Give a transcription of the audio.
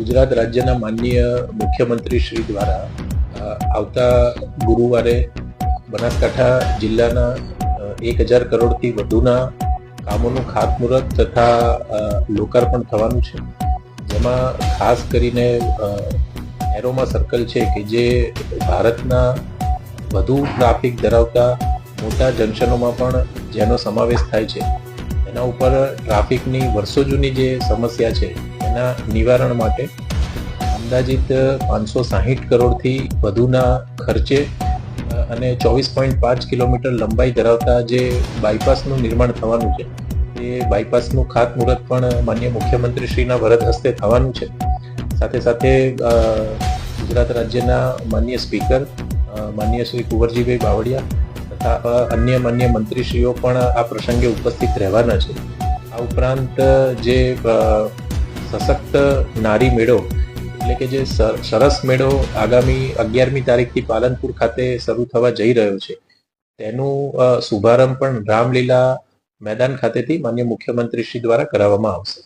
ગુજરાત રાજ્યના માનનીય મુખ્યમંત્રી શ્રી દ્વારા આવતા ગુરુવારે બનાસકાંઠા જિલ્લાના 1000 કરોડથી વધુના કામોનું ખાતમુહૂર્ત તથા લોકાર્પણ થવાનું છે, જેમાં ખાસ કરીને એરોમા સર્કલ છે કે જે ભારતના વધુ ટ્રાફિક ધરાવતા મોટા જંકશનોમાં પણ જેનો સમાવેશ થાય છે, એના ઉપર ટ્રાફિકની વર્ષો જૂની જે સમસ્યા છે એના નિવારણ માટે અંદાજિત 560 કરોડથી વધુના ખર્ચે અને 24.5 કિલોમીટર લંબાઈ ધરાવતા જે બાયપાસનું નિર્માણ થવાનું છે, તે બાયપાસનું ખાતમુહૂર્ત પણ માનનીય મુખ્યમંત્રીશ્રીના વરદ હસ્તે થવાનું છે. સાથે સાથે ગુજરાત રાજ્યના માનનીય સ્પીકર માનનીય શ્રી કુંવરજીભાઈ બાવળિયા તથા અન્ય માન્ય મંત્રીશ્રીઓ પણ આ પ્રસંગે ઉપસ્થિત રહેવાના છે. આ ઉપરાંત જે સશક્ત નારી મેળો એટલે કે જે સરસ મેળો આગામી 11મી તારીખથી પાલનપુર ખાતે શરૂ થવા જઈ રહ્યો છે, તેનું શુભારંભ પણ રામલીલા મેદાન ખાતેથી માનનીય મુખ્યમંત્રીશ્રી દ્વારા કરાવવામાં આવશે.